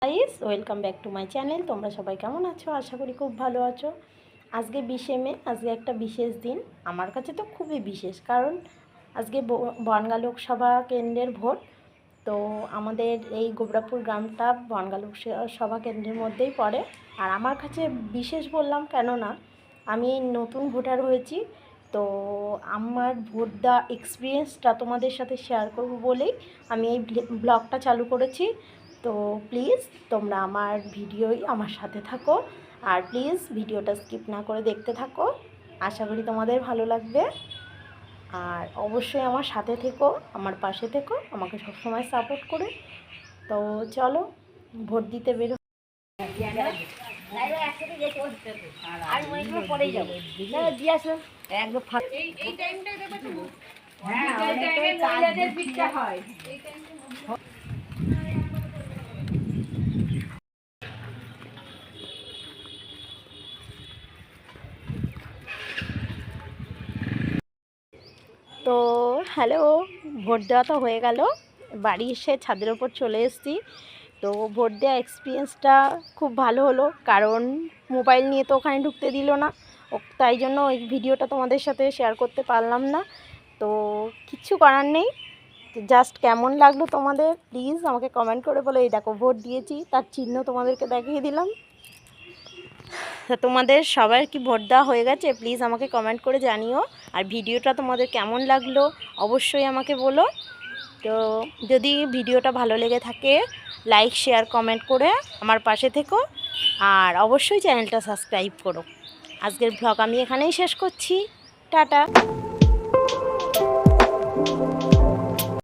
Guys, welcome back to my channel. তোমরা সবাই কেমন আছো? আশা করি খুব ভালো আছো। আজকে 20শে মে, আজকে একটা বিশেষ দিন। আমার কাছে তো খুবই বিশেষ, কারণ আজকে বনগাঁ লোকসভা কেন্দ্রের ভোট। তো আমাদের এই গোবরাপুর গ্রামটা বনগাঁ লোকসভা কেন্দ্রের মধ্যেই পড়ে। আর আমার কাছে বিশেষ বললাম কেননা আমি নতুন ভোটার হয়েছি। তো আমার ভোট দেওয়া এক্সপিরিয়েন্সটা তোমাদের সাথে শেয়ার করব বলেই আমি এই ব্লগটা চালু করেছি। তো প্লিজ তোমরা আমার ভিডিওই আমার সাথে থাকো, আর প্লিজ ভিডিওটা স্কিপ না করে দেখতে থাকো। আশা করি তোমাদের ভালো লাগবে। আর অবশ্যই আমার সাথে থেকো, আমার পাশে থেকো, আমাকে সবসময় সাপোর্ট করে। তো চলো ভোট দিতে বেরো। তো হ্যালো, ভোট দেওয়া তো হয়ে গেল। বাড়ি এসে ছাদের ওপর চলে এসেছি। তো ভোট দেওয়া এক্সপিরিয়েন্সটা খুব ভালো হলো, কারণ মোবাইল নিয়ে তো ওখানে ঢুকতে দিল না। তাই জন্য ওই ভিডিওটা তোমাদের সাথে শেয়ার করতে পারলাম না। তো কিচ্ছু করার নেই। জাস্ট কেমন লাগলো তোমাদের প্লিজ আমাকে কমেন্ট করে বলো। এই দেখো ভোট দিয়েছি, তার চিহ্ন তোমাদেরকে দেখিয়ে দিলাম। তোমাদের সবার কি ভোট দেওয়া হয়ে গেছে প্লিজ আমাকে কমেন্ট করে জানিও। আর ভিডিওটা তোমাদের কেমন লাগলো অবশ্যই আমাকে বলো। তো যদি ভিডিওটা ভালো লেগে থাকে লাইক শেয়ার কমেন্ট করে আমার পাশে থেকো, আর অবশ্যই চ্যানেলটা সাবস্ক্রাইব করো। আজকের ব্লগ আমি এখানেই শেষ করছি। টাটা।